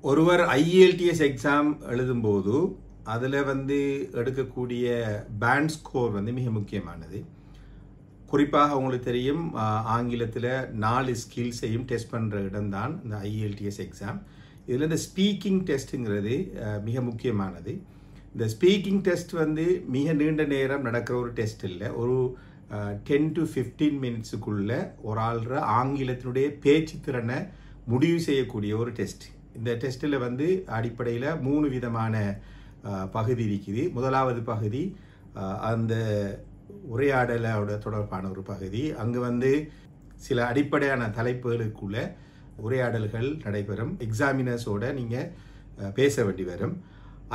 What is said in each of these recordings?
ஒருவர் IELTS exam எழுதும்போது அதில் எடுக்கக்கூடிய பேண்ட் ஸ்கோர் மிக முக்கியமானது. குறிப்பாக உங்களுக்கு தெரியும், ஆங்கிலத்தில் 4 ஸ்கில்ஸையும் டெஸ்ட் பண்ணுற இடம்தான் இந்த IELTS எக்ஸாம். இதில் இந்த ஸ்பீக்கிங் டெஸ்ட்டுங்கிறது மிக முக்கியமானது. இந்த ஸ்பீக்கிங் டெஸ்ட் மிக நீண்ட நேரம் நடக்கிற ஒரு டெஸ்ட் இல்லை. ஒரு 10 to 15 மினிட்ஸுக்குள்ள ஒரு ஆள்ற ஆங்கிலத்தினுடைய பேச்சு திறனை முடிவு செய்யக்கூடிய ஒரு டெஸ்ட். இந்த டெஸ்ட்டில் அடிப்படையில் 3 விதமான பகுதி இருக்குது. முதலாவது பகுதி அந்த உரையாடலோட தொடர்பான ஒரு பகுதி. அங்கு சில அடிப்படையான தலைப்புகளுக்குள்ள உரையாடல்கள் நடைபெறும். எக்ஸாமினர்ஸோட நீங்கள் பேச வேண்டி வரும்.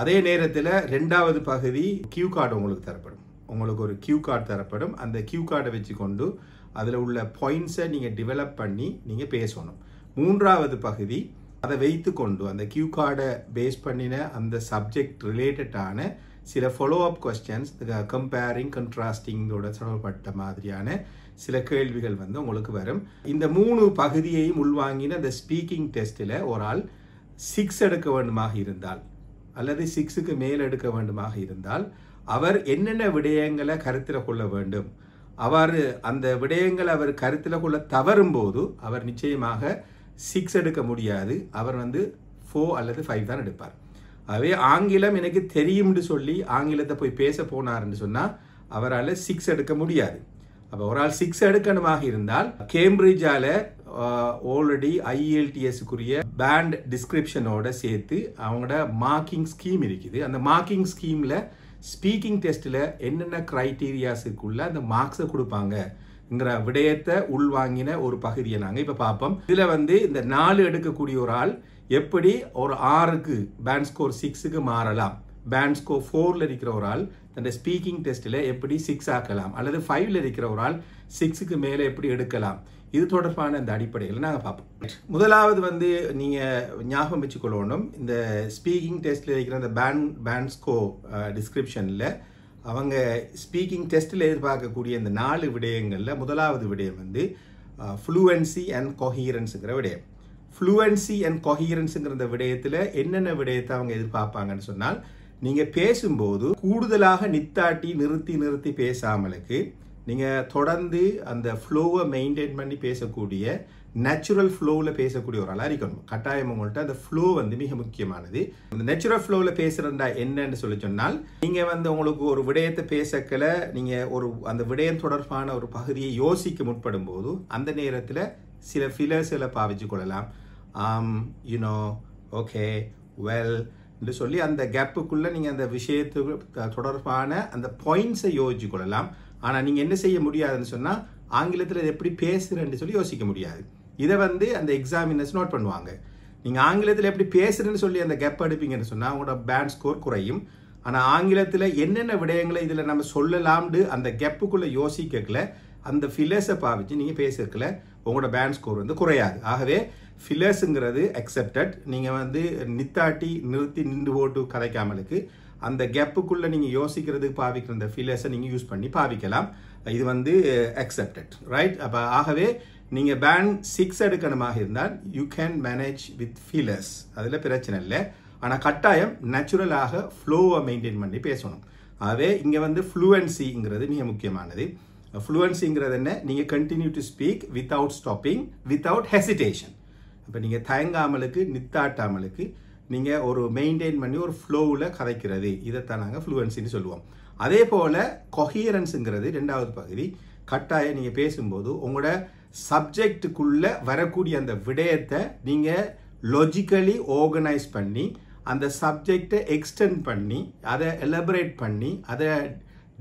அதே நேரத்தில் 2வது பகுதி கியூ கார்டு உங்களுக்கு தரப்படும். உங்களுக்கு ஒரு கியூ கார்டு தரப்படும். அந்த கியூ கார்டை வச்சு கொண்டு அதில் உள்ள பாயிண்ட்ஸை நீங்கள் டெவலப் பண்ணி நீங்கள் பேசணும். 3வது பகுதி அதை வைத்து கொண்டு அந்த கியூ கார்டை பேஸ் பண்ணின அந்த சப்ஜெக்ட் ரிலேட்டடான சில ஃபாலோ அப் கொஸ்டின்ஸ், கம்பேரிங் கண்ட்ராஸ்டிங்கோட தொடர்பட்ட மாதிரியான சில கேள்விகள் உங்களுக்கு வரும். இந்த 3 பகுதியையும் உள்வாங்கின அந்த ஸ்பீக்கிங் டெஸ்ட்டில் ஒரு ஆள் 6 எடுக்க வேண்டுமாக இருந்தால் அல்லது 6க்கு மேல் எடுக்க வேண்டுமாக இருந்தால் அவர் என்னென்ன விடயங்களை கருத்தில் கொள்ள வேண்டும், அவர் அந்த விடயங்களை அவர் கருத்தில் கொள்ள தவறும் போது அவர் நிச்சயமாக 6 எடுக்க முடியாது. அவர் 4 அல்லது 5 தான் எடுப்பார். ஆகவே ஆங்கிலம் எனக்கு தெரியும்னு சொல்லி ஆங்கிலத்தை போய் பேச போனார்ன்னு சொன்னால் அவரால் 6 எடுக்க முடியாது. அப்போ ஒரு ஆள் 6 எடுக்கணுமாக இருந்தால் கேம்பிரிட்ஜால் ஆல்ரெடி IELTSக்குரிய பேண்ட் டிஸ்கிரிப்ஷனோட சேர்த்து அவங்களோட மார்க்கிங் ஸ்கீம் இருக்குது. அந்த மார்க்கிங் ஸ்கீமில் ஸ்பீக்கிங் டெஸ்ட்டில் என்னென்ன க்ரைட்டீரியாஸுக்குள்ள அந்த மார்க்ஸை கொடுப்பாங்கங்கிற விடயத்தை உள்வாங்கின ஒரு பகுதியை நாங்கள் இப்போ பார்ப்போம். இதில் இந்த 4 எடுக்கக்கூடிய ஒரு ஆள் எப்படி ஒரு 6க்கு பேண்ட் ஸ்கோர் 6க்கு மாறலாம், பேண்ட் ஸ்கோர் 4ல் இருக்கிற ஒரு ஆள் தன் ஸ்பீக்கிங் டெஸ்ட்டில் எப்படி 6 ஆக்கலாம், அல்லது 5ல் இருக்கிற ஒரு ஆள் 6க்கு மேலே எப்படி எடுக்கலாம், இது தொடர்பான இந்த அடிப்படையில் நாங்கள் பார்ப்போம். முதலாவது நீங்கள் ஞாபகம் வச்சுக்கொள்ளணும், இந்த ஸ்பீக்கிங் டெஸ்ட்டில் இருக்கிற அந்த பேண்ட் ஸ்கோர் டிஸ்கிரிப்ஷனில் அவங்க ஸ்பீக்கிங் டெஸ்ட்டில் எதிர்பார்க்கக்கூடிய இந்த 4 விடயங்களில் முதலாவது விடயம் ஃப்ளூவன்சி அண்ட் கொஹீரன்ஸுங்கிற விடயம். ஃப்ளூவன்சி அண்ட் கொஹீரன்ஸுங்கிற இந்த விடயத்தில் என்னென்ன விடயத்தை அவங்க எதிர்பார்ப்பாங்கன்னு சொன்னால், நீங்கள் பேசும்போது கூடுதலாக நிறுத்தி பேசாமலுக்கு நீங்கள் தொடர்ந்து அந்த ஃப்ளோவை மெயின்டைன் பண்ணி பேசக்கூடிய நேச்சுரல் ஃப்ளோவில் பேசக்கூடிய ஒரு ஆளாக இருக்கணும். கட்டாயம் உங்கள்கிட்ட அந்த ஃப்ளோ மிக முக்கியமானது. அந்த நேச்சுரல் ஃப்ளோவில் பேசுகிறதா என்னன்னு சொல்லி சொன்னால், நீங்கள் உங்களுக்கு ஒரு விடயத்தை பேசக்கல, நீங்கள் அந்த விடயம் தொடர்பான ஒரு பகுதியை யோசிக்க முற்படும் போது அந்த நேரத்தில் சில ஃபிலர்ஸில் பாவிச்சு கொள்ளலாம். யூனோ, ஓகே, வெல் என்று சொல்லி அந்த கேப்புக்குள்ளே நீங்கள் அந்த விஷயத்துக்கு தொடர்பான அந்த பாயிண்ட்ஸை யோசிச்சு கொள்ளலாம். ஆனால் நீங்கள் என்ன செய்ய முடியாதுன்னு சொன்னால், ஆங்கிலத்தில் இதை எப்படி பேசுகிறேன்னு சொல்லி யோசிக்க முடியாது. இதை அந்த எக்ஸாமினர்ஸ் நோட் பண்ணுவாங்க. நீங்கள் ஆங்கிலத்தில் எப்படி பேசுகிறேன்னு சொல்லி அந்த கேப் எடுப்பீங்கன்னு சொன்னால் உங்களோட பேண்ட் ஸ்கோர் குறையும். ஆனால் ஆங்கிலத்தில் என்னென்ன விடயங்களை இதில் நம்ம சொல்லலாம்னு அந்த கேப்புக்குள்ளே யோசிக்கல, அந்த ஃபில்லர்ஸை பாவிச்சு நீங்கள் பேசிருக்கல, உங்களோட பேண்ட் ஸ்கோர் குறையாது. ஆகவே ஃபில்லர்ஸுங்கிறது அக்செப்டட். நீங்கள் நிறுத்தி போட்டு கதைக்காமலுக்கு அந்த கேப்புக்குள்ளே நீங்கள் யோசிக்கிறதுக்கு பாவிக்கிற அந்த ஃபில்லர்ஸை நீங்கள் யூஸ் பண்ணி பாவிக்கலாம். இது அக்செப்டட், ரைட்? அப்போ ஆகவே நீங்கள் பேண்ட் 6 எடுக்கணுமாக இருந்தால் you can manage with fillers, அதில் பிரச்சனை இல்லை. ஆனால் கட்டாயம் நேச்சுரலாக ஃப்ளோவை மெயின்டைன் பண்ணி பேசணும். ஆகவே இங்கே ஃப்ளூவன்சிங்கிறது மிக முக்கியமானது. ஃப்ளூவன்சிங்கிறது என்ன? நீங்கள் continue to speak without stopping, without hesitation. இப்போ நீங்கள் தயங்காமலுக்கு நித்தாட்டாமலுக்கு நீங்கள் ஒரு மெயின்டைன் பண்ணி ஒரு ஃப்ளோவில் கதைக்கிறது, இதைத்தான் நாங்கள் ஃப்ளூவன்சின்னு சொல்லுவோம். அதே போல் கொஹியரன்ஸுங்கிறது 2வது பகுதி. கட்டாயம் நீங்கள் பேசும்போது உங்களோட சப்ஜெக்டுக்குள்ளே வரக்கூடிய அந்த விடயத்தை நீங்கள் லாஜிக்கலி ஆர்கனைஸ் பண்ணி அந்த சப்ஜெக்டை எக்ஸ்டெண்ட் பண்ணி அதை எலபரேட் பண்ணி அதை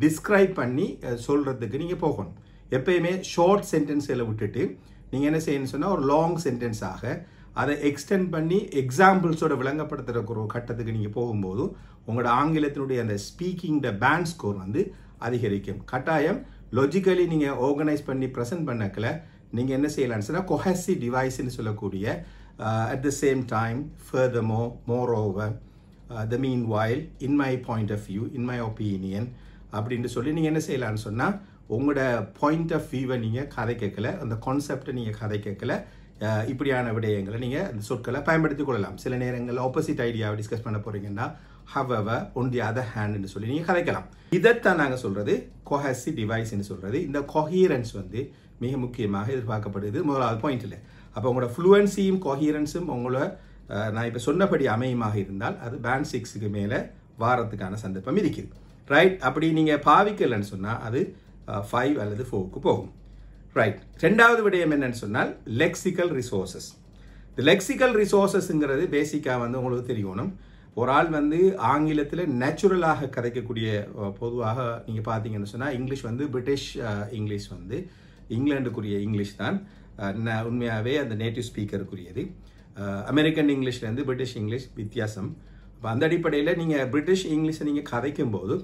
டிஸ்கிரைப் பண்ணி சொல்கிறதுக்கு நீங்கள் போகணும். எப்பயுமே ஷார்ட் சென்டென்ஸில் விட்டுட்டு நீங்கள் என்ன செய்யணும்னு சொன்னால் ஒரு லாங் சென்டென்ஸாக அதை எக்ஸ்டெண்ட் பண்ணி எக்ஸாம்பிள்ஸோட விளங்கப்படுத்துகிற ஒரு கட்டத்துக்கு நீங்கள் போகும்போது உங்களோட ஆங்கிலத்தினுடைய அந்த ஸ்பீக்கிங் பேண்ட் ஸ்கோர் அதிகரிக்கும். கட்டாயம் லாஜிக்கலி நீங்கள் ஆர்கனைஸ் பண்ணி ப்ரெசென்ட் பண்ணக்கல நீங்கள் என்ன செய்யலாம்னு சொன்னால் கொஹசிவ் டிவைஸ்ன்னு சொல்லக்கூடிய at the same time, furthermore, moreover, the meanwhile, in my point of view, in my opinion அப்படின்னு சொல்லி நீங்கள் என்ன செய்யலாம்னு சொன்னால் உங்களோட பாயிண்ட் ஆஃப் வியூவை நீங்கள் கதை கேட்கல, அந்த கான்செப்டை நீங்கள் கதை கேட்கல, இப்படியான விடயங்களை நீங்கள் அந்த சொற்களை பயன்படுத்திக் கொள்ளலாம். சில நேரங்களில் ஆப்போசிட் ஐடியாவை டிஸ்கஸ் பண்ண போகிறீங்கன்னா however on the other hand ன்னு சொல்லி நீங்கள் கதைக்கலாம். இதைத்தான் நாங்கள் சொல்கிறது cohesive deviceன்னு சொல்கிறது. இந்த coherence வந்து மிக முக்கியமாக எதிர்பார்க்கப்படுது முதலாவது பாயிண்டில். அப்போ உங்களோட ஃப்ளூவன்சியும் கொஹீரன்ஸும் உங்களை நான் இப்போ சொன்னபடி அமையமாக இருந்தால் அது பேண்ட் 6க்கு மேலே வாரத்துக்கான சந்தர்ப்பம் இருக்குது. ரைட், அப்படி நீங்கள் பாவிக்கலைன்னு சொன்னால் அது 5 அல்லது 4க்கு போகும். ரைட், ரெண்டாவது விடயம் என்னன்னு சொன்னால் லெக்சிக்கல் ரிசோர்ஸஸ். இந்த லெக்சிக்கல் ரிசோர்ஸஸ்ங்கிறது பேசிக்காக வந்து உங்களுக்கு தெரியணும். ஒரு ஆள் வந்து ஆங்கிலத்தில் நேச்சுரலாக கதைக்கக்கூடிய, பொதுவாக நீங்கள் பார்த்தீங்கன்னு சொன்னால் இங்கிலீஷ் வந்து பிரிட்டிஷ் இங்கிலீஷ் வந்து இங்கிலாண்டுக்குரிய இங்கிலீஷ் தான் உண்மையாகவே அந்த நேட்டிவ் ஸ்பீக்கருக்குரியது. அமெரிக்கன் இங்கிலீஷ்லேருந்து பிரிட்டிஷ் இங்கிலீஷ் வித்தியாசம். இப்போ அந்த அடிப்படையில் நீங்கள் பிரிட்டிஷ் இங்கிலீஷை நீங்கள் கதைக்கும் போது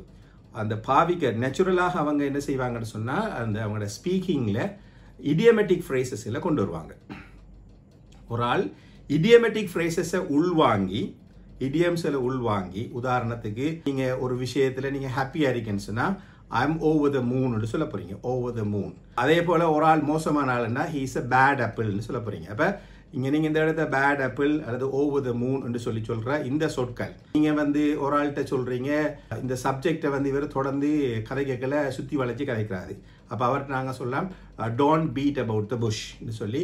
அந்த பாவிக்க நேச்சுரலாக அவங்க என்ன செய்வாங்கன்னு சொன்னால் அந்த அவங்களோட ஸ்பீக்கிங்கில் இடியமெட்டிக் ஃப்ரேசஸில் கொண்டு வருவாங்க. ஒரு ஆள் இடியமெட்டிக் ஃப்ரேசஸை உள்வாங்கி இடியம்ஸில் உள்வாங்கி, உதாரணத்துக்கு நீங்கள் ஒரு விஷயத்தில் நீங்கள் ஹாப்பியாக இருக்கேன்னு சொன்னால் ஐம் ஓவர் த மூன்னு சொல்ல போகிறீங்க, ஓவர் த மூன். அதே போல் ஒரு ஆள் மோசமான ஆளுன்னா ஹீ இஸ் அ பேட் ஆப்பிள்னு சொல்ல போகிறீங்க. அப்போ இங்கே நீங்கள் இந்த இடத்த பேட் ஆப்பிள் அல்லது ஓவர் த மூன் என்று சொல்லி சொல்கிற இந்த சொற்கள் நீங்கள் வந்து ஒரு ஆள்கிட்ட சொல்கிறீங்க, இந்த சப்ஜெக்டை வந்து இவர் தொடர்ந்து கதை கேட்கல சுற்றி வளைச்சி கதைக்கிறாரு. அப்போ அவர்கிட்ட நாங்கள் சொல்லலாம் டோன்ட் பீட் அபவுட் த புஷ்ன்னு சொல்லி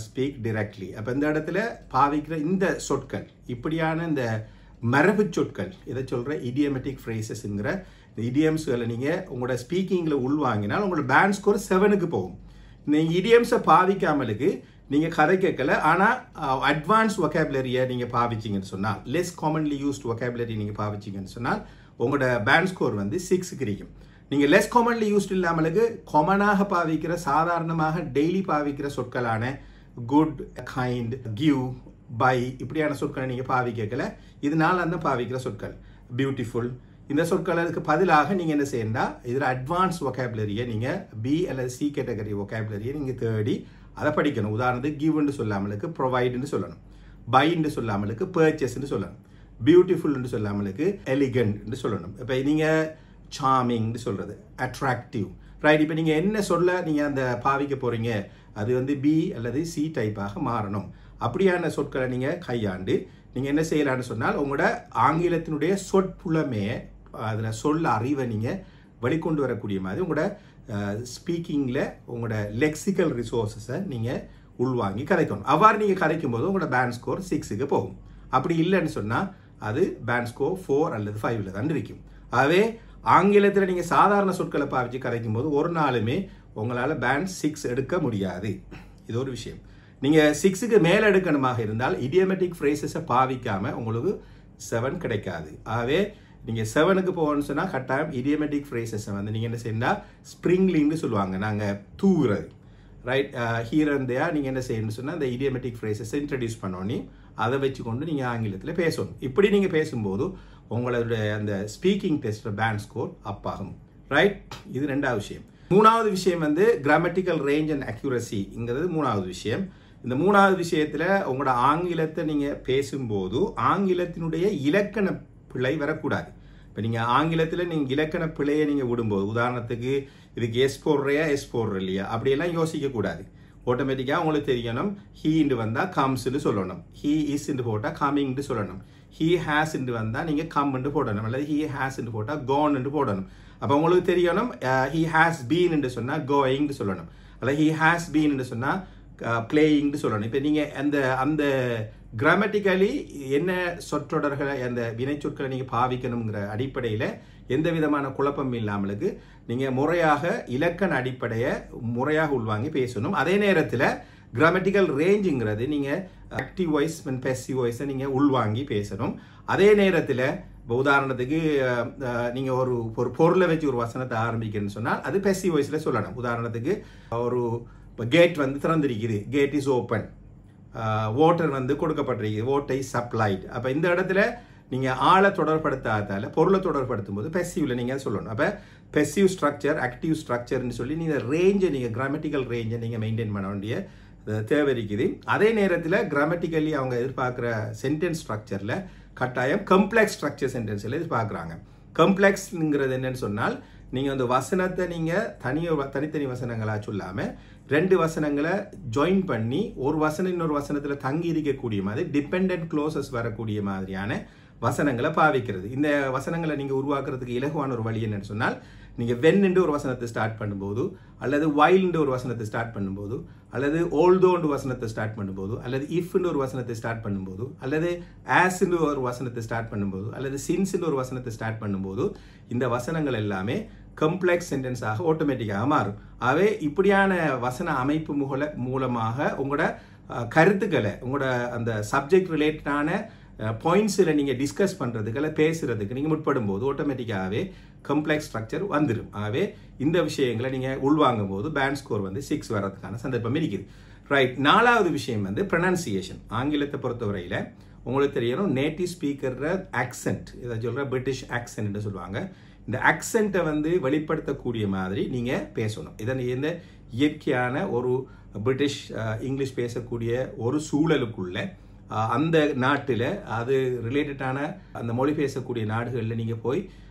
ஸ்பீக் டிரெக்ட்லி. அப்போ இந்த இடத்துல பாவிக்கிற இந்த சொற்கள் இப்படியான இந்த மரபு சொற்கள் இதை சொல்கிற இடியமெட்டிக் ஃப்ரேசஸ்ங்கிற இந்த இடியம்ஸ்களை நீங்கள் உங்களோட ஸ்பீக்கிங்கில் உள்வாங்கினால் உங்களோட பேண்ட் ஸ்கோர் 7க்கு போகும். இந்த இடியம்ஸை பாவிக்காமலுக்கு நீங்கள் கதை கேட்கல, ஆனால் அட்வான்ஸ் வொக்காபுலரியை நீங்கள் பாவிச்சிங்கன்னு சொன்னால், லெஸ் காமன்லி யூஸ்ட் வொக்காபுலரி நீங்கள் பாவிச்சிங்கன்னு சொன்னால் உங்களோட பேண்ட் ஸ்கோர் வந்து 6க்கு இருக்கும். நீங்கள் லெஸ் காமன்லி யூஸ்ட் இல்லாமலுக்கு காமனாக பாவிக்கிற, சாதாரணமாக டெய்லி பாவிக்கிற சொற்களான குட், கைண்ட், கிவ், பை இப்படியான சொற்களை நீங்கள் பாவிக்கல. இதனால அந்த பாவிக்கிற சொற்கள் பியூட்டிஃபுல் இந்த சொற்களுக்கு பதிலாக நீங்கள் என்ன செய்யண்டா இதில் அட்வான்ஸ் வொக்காபுலரியை நீங்கள் பி அல்லது சி கேட்டகரி வொக்காபுலரியை நீங்கள் தேடி அதை படிக்கணும். உதாரணத்துக்கு கிவ்ன்னு சொல்லாமலுக்கு ப்ரொவைடுன்னு சொல்லணும், பைன்னு சொல்லாமலுக்கு பர்ச்சேஸ்ன்னு சொல்லணும், பியூட்டிஃபுல்னு சொல்லாமலுக்கு எலிகன்ட்னு சொல்லணும். இப்போ நீங்கள் சார்மிங்னு சொல்கிறது அட்ராக்டிவ். ரைட், இப்போ நீங்கள் என்ன சொல்ல நீங்கள் அந்த பாவிக்க போகிறீங்க அது வந்து பி அல்லது சி டைப்பாக மாறணும். அப்படியான சொற்களை நீங்கள் கையாண்டு நீங்கள் என்ன செய்யலான்னு சொன்னால் உங்களோட ஆங்கிலத்தினுடைய சொற்புலமே அதில் சொல்ல அறிவை நீங்கள் வெளிக்கொண்டு வரக்கூடிய மாதிரி உங்களோட ஸ்பீக்கிங்கில் உங்களோட லெக்சிக்கல் ரிசோர்ஸஸை நீங்கள் உள்வாங்கி கதைக்கணும். அவ்வாறு நீங்கள் கதைக்கும் போது உங்களோட பேண்ட் ஸ்கோர் 6க்கு போகும். அப்படி இல்லைன்னு சொன்னால் அது பேண்ட் ஸ்கோர் 4 அல்லது 5ல் தான் இருக்கும். ஆகவே ஆங்கிலத்தில் நீங்கள் சாதாரண சொற்களை பாவிச்சு கதைக்கும் போது ஒரு நாளுமே உங்களால் பேண்ட் 6 எடுக்க முடியாது. இது ஒரு விஷயம். நீங்கள் 6க்கு மேலே எடுக்கணுமாக இருந்தால் இடியமெட்டிக் ஃப்ரேசஸை பாவிக்காமல் உங்களுக்கு 7 கிடைக்காது. ஆகவே நீங்கள் 7க்கு போகணும்னு சொன்னால் கட்டாயம் இடியமெட்டிக் ஃப்ரேசஸை வந்து நீங்கள் என்ன செய்யணும்னா ஸ்ப்ரிங்லிங்னு சொல்லுவாங்க, நாங்கள் தூவுறது. ரைட், ஹீரோ இருந்தையா நீங்கள் என்ன செய்யணும்னு சொன்னால் இந்த இடியமெட்டிக் ஃப்ரேசஸை இன்ட்ரடியூஸ் பண்ணோன்னே அதை வச்சு கொண்டு நீங்கள் ஆங்கிலத்தில் பேசணும். இப்படி நீங்கள் பேசும்போது உங்களுடைய அந்த ஸ்பீக்கிங் டெஸ்ட் பேண்ட் ஸ்கோர் அப் ஆகும். ரைட், இது ரெண்டாவது விஷயம். மூணாவது விஷயம் வந்து கிராமட்டிக்கல் ரேஞ்ச் அண்ட் அக்யூரசிங்கிறது மூணாவது விஷயம். இந்த மூணாவது விஷயத்தில் உங்களோட ஆங்கிலத்தை நீங்கள் பேசும்போது ஆங்கிலத்தினுடைய இலக்கண பிழை வரக்கூடாது. இப்போ நீங்கள் ஆங்கிலத்தில் நீங்கள் இலக்கண பிழையை நீங்கள் விடும்போது, உதாரணத்துக்கு இதுக்கு எஸ் போடுறையா எஸ் போடுற இல்லையா அப்படியெல்லாம் யோசிக்கக்கூடாது. ஆட்டோமேட்டிக்காக உங்களுக்கு தெரியணும் ஹீண்டு வந்தால் கம்ஸ்ன்னு சொல்லணும், ஹீ இஸ்ன்னு போட்டால் கம்மிங்னு சொல்லணும், ஹீ ஹேஸ்ன்னு வந்தால் நீங்கள் கம்ன்னு போடணும், அல்லது ஹீ ஹேஸ்ன்னு போட்டால் கோன்னு போடணும். அப்போ உங்களுக்கு தெரியணும் ஹீ ஹேஸ் பீன்னு சொன்னால் கோயிங்னு சொல்லணும், அல்லது ஹீ ஹேஸ் பீன்னு சொன்னால் பிளேயிங்னு சொல்லணும். இப்போ நீங்கள் அந்த கிராமட்டிக்கலி என்ன சொற்றொடர்களை அந்த வினை சொற்களை நீங்கள் பாவிக்கணுங்கிற அடிப்படையில் எந்த விதமான குழப்பம் இல்லாமலுக்கு நீங்கள் முறையாக இலக்கண அடிப்படையை முறையாக உள்வாங்கி பேசணும். அதே நேரத்தில் கிராமட்டிக்கல் ரேஞ்சுங்கிறது நீங்கள் ஆக்டிவ் வாய்ஸ் அண்ட் பேசிவ் வாய்ஸை நீங்கள் உள்வாங்கி பேசணும். அதே நேரத்தில் இப்போ உதாரணத்துக்கு நீங்கள் ஒரு பொருளை வச்சு ஒரு வசனத்தை ஆரம்பிக்கணும்னு சொன்னால் அது பேசிவ் வாய்ஸில் சொல்லணும். உதாரணத்துக்கு ஒரு கேட் வந்து திறந்திருக்குது, கேட் இஸ் ஓப்பன், வாட்டர் வந்து கொடுக்கப்பட்டிருக்கு, வாட்டர் இஸ் சப்ளைட். அப்போ இந்த இடத்துல நீங்கள் ஆளை தொடர்படுத்தாதால பொருளை தொடர்படுத்தும் போது பெசிவில் நீங்கள் சொல்லணும். அப்போ பெசிவ் ஸ்ட்ரக்சர், ஆக்டிவ் ஸ்ட்ரக்சர்னு சொல்லி நீங்கள் ரேஞ்சை நீங்கள் கிராமட்டிக்கல் ரேஞ்சை நீங்கள் மெயின்டைன் பண்ண வேண்டிய தேவை இருக்குது. அதே நேரத்தில் கிராமட்டிக்கலி அவங்க எதிர்பார்க்குற சென்டென்ஸ் ஸ்ட்ரக்சரில் கட்டாயம் கம்ப்ளெக்ஸ் ஸ்ட்ரக்சர் சென்டென்ஸில் எதிர்பார்க்குறாங்க. கம்ப்ளெக்ஸ்ங்கிறது என்னன்னு சொன்னால் நீங்கள் அந்த வசனத்தை நீங்கள் தனித்தனி வசனங்களாக சொல்லாமல் ரெண்டு வசனங்களை ஜாயின் பண்ணி ஒரு வசனம் இன்னொரு வசனத்தில் தங்கி இருக்கக்கூடிய மாதிரி டிபெண்டன்ட் க்ளோசஸ் வரக்கூடிய மாதிரியான வசனங்களை பாவிக்கிறது. இந்த வசனங்களை நீங்கள் உருவாக்குறதுக்கு இலகுவான ஒரு வழி என்னன்னு சொன்னால், நீங்கள் வென்னு ஒரு வசனத்தை ஸ்டார்ட் பண்ணும்போது, அல்லது வைல்டு ஒரு வசனத்தை ஸ்டார்ட் பண்ணும்போது, அல்லது ஓல்டோண்டு வசனத்தை ஸ்டார்ட் பண்ணும்போது, அல்லது இஃப்னு ஒரு வசனத்தை ஸ்டார்ட் பண்ணும்போது, அல்லது ஆஸ்ன்னு ஒரு வசனத்தை ஸ்டார்ட் பண்ணும்போது, அல்லது சின்ஸ்ன்னு ஒரு வசனத்தை ஸ்டார்ட் பண்ணும்போது, இந்த வசனங்கள் எல்லாமே கம்ப்ளெக்ஸ் சென்டென்ஸாக ஆட்டோமேட்டிக்காக மாறும். ஆகவே இப்படியான வசன அமைப்பு மூலமாக உங்களோட கருத்துக்களை, உங்களோட அந்த சப்ஜெக்ட் ரிலேட்டடான பாயிண்ட்ஸில் நீங்கள் டிஸ்கஸ் பண்ணுறதுக்கு இல்லை பேசுகிறதுக்கு நீங்கள் முற்படும் போது ஆட்டோமேட்டிக்காகவே கம்ப்ளெக்ஸ் ஸ்ட்ரக்சர் வந்துடும். ஆகவே இந்த விஷயங்களை நீங்கள் உள்வாங்கும் போது பேண்ட் ஸ்கோர் வந்து 6 வர்றதுக்கான சந்தர்ப்பம் இருக்குது. ரைட். 4வது விஷயம் வந்து ப்ரொனன்சியேஷன். ஆங்கிலத்தை பொறுத்தவரையில் உங்களுக்கு தெரியணும், நேட்டிவ் ஸ்பீக்கர் ஆக்சென்ட், இதை சொல்கிற பிரிட்டிஷ் ஆக்சென்ட்னு சொல்லுவாங்க. இந்த ஆக்சென்ட்டை வந்து வெளிப்படுத்தக்கூடிய மாதிரி நீங்கள் பேசணும். இதன் இந்த இயற்கையான ஒரு பிரிட்டிஷ் இங்கிலீஷ் பேசக்கூடிய ஒரு சூழலுக்குள்ள அந்த நாட்டில் அது ரிலேட்டடான அந்த மொழி பேசக்கூடிய நாடுகளில் நீங்கள் போய்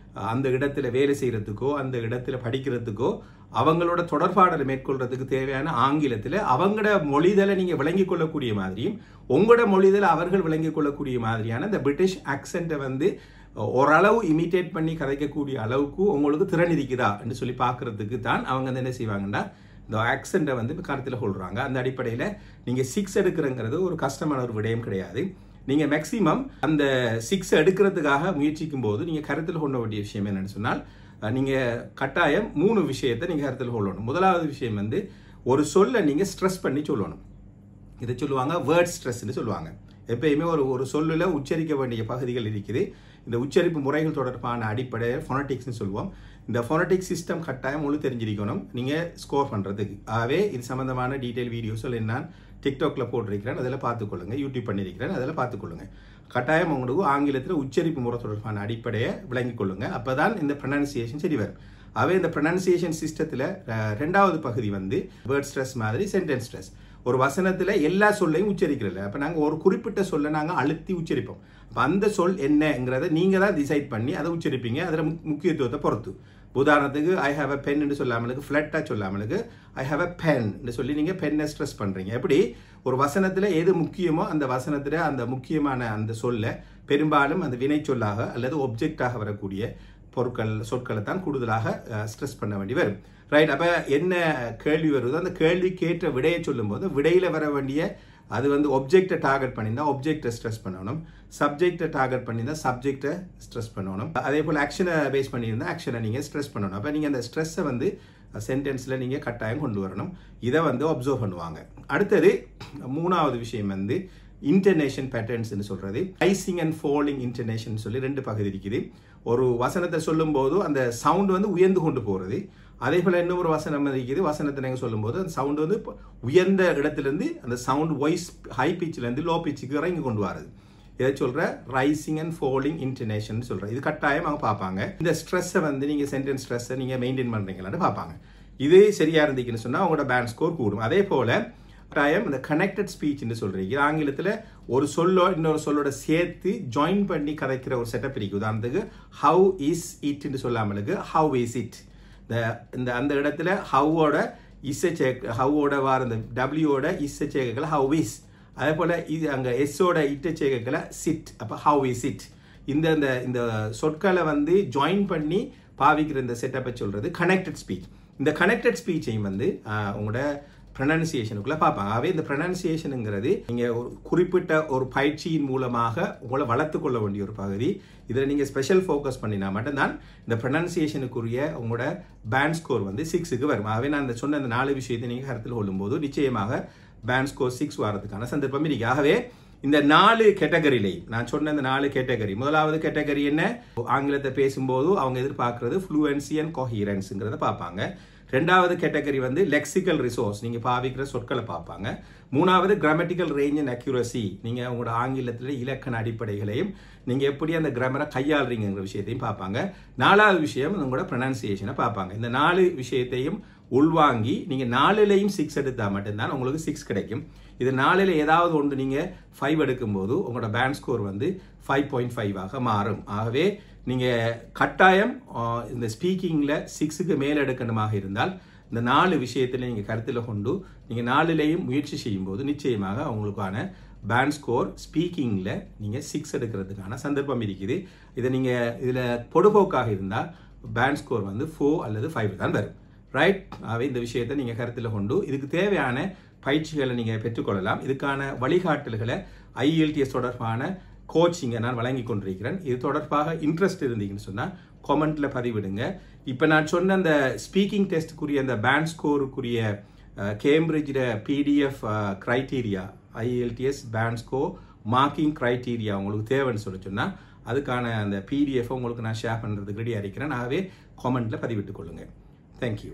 அந்த இடத்துல வேலை செய்கிறதுக்கோ அந்த இடத்துல படிக்கிறதுக்கோ அவங்களோட தொடர்பாடலை மேற்கொள்றதுக்கு தேவையான ஆங்கிலத்தில் அவங்களோட மொழிதலை நீங்கள் விளங்கிக் கொள்ளக்கூடிய மாதிரியும் உங்களோட மொழிதலை அவர்கள் விளங்கிக் கொள்ளக்கூடிய மாதிரியான இந்த பிரிட்டிஷ் ஆக்சென்ட்டை வந்து ஓரளவு இமிட்டேட் பண்ணி கதைக்கக்கூடிய அளவுக்கு உங்களுக்கு திறன் இருக்குதா என்று சொல்லி பார்க்கறதுக்கு தான் அவங்க என்ன செய்வாங்கன்னா இந்த ஆக்சென்ட்டை வந்து கருத்தில் கொள்கிறாங்க. அந்த அடிப்படையில் நீங்கள் 6 எடுக்கிறங்கிறது ஒரு கஷ்டமான ஒரு விடயம் கிடையாது. நீங்கள் மேக்சிமம் அந்த 6 எடுக்கிறதுக்காக முயற்சிக்கும் போது நீங்கள் கருத்தில் கொள்ள வேண்டிய விஷயம் என்னன்னு சொன்னால், நீங்கள் கட்டாயம் 3 விஷயத்தை நீங்கள் கருத்தில் கொள்ளணும். முதலாவது விஷயம் வந்து ஒரு சொல்லை நீங்கள் ஸ்ட்ரெஸ் பண்ணி சொல்லணும். இதை சொல்லுவாங்க வேர்ட் ஸ்ட்ரெஸ்ன்னு சொல்லுவாங்க. எப்பயுமே ஒரு சொல்லில் உச்சரிக்க வேண்டிய பகுதிகள் இருக்குது. இந்த உச்சரிப்பு முறைகள் தொடர்பான அடிப்படை ஃபோனட்டிக்ஸ்னு சொல்லுவோம். இந்த ஃபோனட்டிக் சிஸ்டம் கட்டாயம் முழு தெரிஞ்சிருக்கணும் நீங்கள் ஸ்கோர் பண்ணுறதுக்கு. ஆகவே இது சம்மந்தமான டீட்டெயில் வீடியோஸில் நான் டிக்டாக்ல போட்டிருக்கிறேன், அதில் பார்த்துக்கொள்ளுங்க. யூடியூப் பண்ணியிருக்கிறேன், அதில் பார்த்துக்கொள்ளுங்க. கட்டாயம் உங்களுக்கு ஆங்கிலத்தில் உச்சரிப்பு முறை தொடர்பான அடிப்படையை விளங்கிக் கொள்ளுங்க. அப்போ தான் இந்த ப்ரொனன்சியேஷன் சரி வரும். ஆகவே இந்த ப்ரொனன்சியேஷன் சிஸ்டத்தில் 2வது பகுதி வந்து வேர்ட் ஸ்ட்ரெஸ் மாதிரி சென்டென்ஸ் ஸ்ட்ரெஸ். ஒரு வசனத்தில் எல்லா சொல்லையும் உச்சரிக்கிறதில்ல. அப்போ நாங்கள் ஒரு குறிப்பிட்ட சொல்லை நாங்கள் அழுத்தி உச்சரிப்போம். அப்போ அந்த சொல் என்னங்கிறத நீங்கள் தான் டிசைட் பண்ணி அதை உச்சரிப்பீங்க, அதில் முக்கியத்துவத்தை பொறுத்து. உதாரணத்துக்கு ஐ ஹாவ் அ பென்னு சொல்லாமலுக்கு, ஃப்ளட்டாக சொல்லாமலுக்கு ஐ ஹாவ் அ பென்னு சொல்லி நீங்கள் பென்னை ஸ்ட்ரெஸ் பண்ணுறீங்க. எப்படி ஒரு வசனத்தில் எது முக்கியமோ அந்த வசனத்தில் அந்த முக்கியமான அந்த சொல்லை பெரும்பாலும் அந்த வினை சொல்லாக அல்லது ஒப்ஜெக்டாக வரக்கூடிய சொற்களை தான் கூடுதலாக ஸ்ட்ரெஸ் பண்ண வேண்டி வரும். ரைட். அப்போ என்ன கேள்வி வருதோ அந்த கேள்விக்கேற்ற விடையை சொல்லும்போது விடையில் வர வேண்டிய அது வந்து ஒப்ஜெக்டை டார்கெட் பண்ணியிருந்தால் ஒப்ஜெக்டை ஸ்ட்ரெஸ் பண்ணணும், சப்ஜெக்டை டார்கெட் பண்ணியிருந்தால் சப்ஜெக்டை ஸ்ட்ரெஸ் பண்ணணும். அதே போல் ஆக்ஷனை பேஸ் பண்ணியிருந்தால் ஆக்ஷனை நீங்கள் ஸ்ட்ரெஸ் பண்ணணும். அப்போ நீங்கள் அந்த ஸ்ட்ரெஸ்ஸை வந்து சென்டென்ஸில் நீங்கள் கட்டாயம் கொண்டு வரணும். இதை வந்து அப்சர்வ் பண்ணுவாங்க. அடுத்தது 3வது விஷயம் வந்து இன்டர்நேஷன் பேட்டர்ன்ஸ்னு சொல்கிறது. ரைசிங் அண்ட் ஃபாலிங் இன்டர்நேஷன் சொல்லி 2 பகுதி இருக்குது. ஒரு வசனத்தை சொல்லும்போது அந்த சவுண்டு வந்து உயர்ந்து கொண்டு போகிறது. அதே போல் இன்னொரு வசனம் இருக்குது, வசனத்தை நீங்கள் சொல்லும்போது அந்த சவுண்டு வந்து உயர்ந்த இடத்துலேருந்து அந்த சவுண்ட் வாய்ஸ் ஹை பிச்சிலேருந்து லோ பிச்சுக்கு இறங்கி கொண்டு வருது. இதை சொல்கிற ரைசிங் அண்ட் ஃபாலிங் இன்டர்நேஷன் சொல்கிறேன். இது கட்டாயம் அவங்க பார்ப்பாங்க. இந்த ஸ்ட்ரெஸ்ஸை வந்து நீங்கள் சென்டென்ஸ் ஸ்ட்ரெஸ்ஸை நீங்கள் மெயின்டைன் பண்ணுறீங்களான்னு பார்ப்பாங்க. இது சரியாக இருந்துச்சுன்னு சொன்னால் அவங்களோட பேண்ட் ஸ்கோர் கூடும். அதே போல் கட்டாயம் இந்த கனெக்டட் ஸ்பீச்ன்னு சொல்கிறீங்க. ஆங்கிலத்தில் ஒரு சொல்லோ இன்னொரு சொல்லோட சேர்த்து ஜாயின் பண்ணி கதைக்கிற ஒரு செட்டப் இருக்குது. உதாரணத்துக்கு ஹவு இஸ் இட்ன்னு சொல்லாமலுக்கு ஹவு இஸ் இட். இந்த அந்த இடத்துல ஹவோட இஸ்ஸை ஹவோட வார இந்த டபிள்யூவோட இஸ்ஸை சேர்க்கல ஹவு இஸ். அதே போல் இது அங்கே எஸ்ஸோட இட்டை சேர்க்கல சிட். அப்போ ஹவு இஸ் இட். இந்த சொற்களை வந்து ஜாயின் பண்ணி பாவிக்கிற இந்த செட்டப்பை சொல்கிறது கனெக்டட் ஸ்பீச். இந்த கனெக்டட் ஸ்பீச்சையும் வந்து உங்களோட ப்ரொனன்சியேஷனுக்குள்ளே பார்ப்பாங்க. ஆகவே இந்த ப்ரொனன்சியேஷனுங்கிறது நீங்கள் ஒரு குறிப்பிட்ட ஒரு பயிற்சியின் மூலமாக உங்களை வளர்த்து கொள்ள வேண்டிய ஒரு பகுதி. இதில் நீங்கள் ஸ்பெஷல் ஃபோக்கஸ் பண்ணினா மட்டும்தான் இந்த ப்ரொனன்சியேஷனுக்குரிய உங்களோட பேண்ட் ஸ்கோர் வந்து 6க்கு வரும். ஆகவே நான் சொன்ன இந்த 4 விஷயத்தை நீங்கள் கருத்தில் கொள்ளும்போது நிச்சயமாக பேண்ட் ஸ்கோர் 6 வரதுக்கான சந்தர்ப்பம் இருக்கு. ஆகவே இந்த 4 கேட்டகரியிலையும் நான் சொன்ன இந்த 4 கேட்டகரி, முதலாவது கேட்டகரி என்ன, ஆங்கிலத்தை பேசும்போது அவங்க எதிர்பார்க்கறது ஃப்ளூயன்சி அண்ட் கோஹிரன்ஸுங்கிறத பார்ப்பாங்க. 2வது கேட்டகரி வந்து லெக்சிக்கல் ரிசோர்ஸ், நீங்கள் பாவிக்கிற சொற்களை பார்ப்பாங்க. 3வது கிராமட்டிக்கல் ரேஞ்ச் அண்ட் அக்யூரசி, நீங்கள் உங்களோட ஆங்கிலத்தில் இலக்கண அடிப்படைகளையும் நீங்கள் எப்படி அந்த கிராமரை கையாளுறீங்கிற விஷயத்தையும் பார்ப்பாங்க. 4வது விஷயம் உங்களோட ப்ரொனன்சியேஷனை பார்ப்பாங்க. இந்த 4 விஷயத்தையும் உள்வாங்கி நீங்கள் 4லையும் 6 எடுத்தால் மட்டும்தான் உங்களுக்கு 6 கிடைக்கும். இது 4ல் ஏதாவது ஒன்று நீங்கள் 5 எடுக்கும்போது உங்களோட பேண்ட் ஸ்கோர் வந்து 5.5 மாறும். ஆகவே நீங்கள் கட்டாயம் இந்த ஸ்பீக்கிங்கில் 6க்கு மேலே எடுக்கணுமாக இருந்தால் இந்த 4 விஷயத்தில் நீங்கள் கருத்தில் கொண்டு நீங்கள் 4லையும் முயற்சி செய்யும்போது நிச்சயமாக உங்களுக்கான பேண்ட் ஸ்கோர் ஸ்பீக்கிங்கில் நீங்கள் 6 எடுக்கிறதுக்கான சந்தர்ப்பம் இருக்குது. இதை நீங்கள் இதில் பொடுபோக்காக இருந்தால் பேண்ட் ஸ்கோர் வந்து 4 அல்லது 5 தான் வரும். ரைட்? ஆகவே இந்த விஷயத்தை நீங்கள் கருத்தில் கொண்டு இதுக்கு தேவையான பயிற்சிகளை நீங்கள் பெற்றுக்கொள்ளலாம். இதுக்கான வழிகாட்டல்களை IELTS தொடர்பான கோச்சிங்கை நான் வழங்கி கொண்டிருக்கிறேன். இது தொடர்பாக இன்ட்ரெஸ்ட் இருந்தீங்கன்னு சொன்னால் கமெண்ட்டில் பதிவிடுங்க. இப்போ நான் சொன்ன அந்த ஸ்பீக்கிங் டெஸ்ட்டுக்குரிய அந்த பேண்ட் ஸ்கோருக்குரிய கேம்பிரிட்ஜில் PDF criteria IELTS band score marking criteria உங்களுக்கு தேவைன்னு சொன்னால் அதுக்கான அந்த PDF உங்களுக்கு நான் ஷேர் பண்ணுறதுக்கு ரெடியாக இருக்கிறேன். ஆகவே கமெண்ட்டில் பதிவிட்டுக் கொள்ளுங்கள். தேங்க்யூ.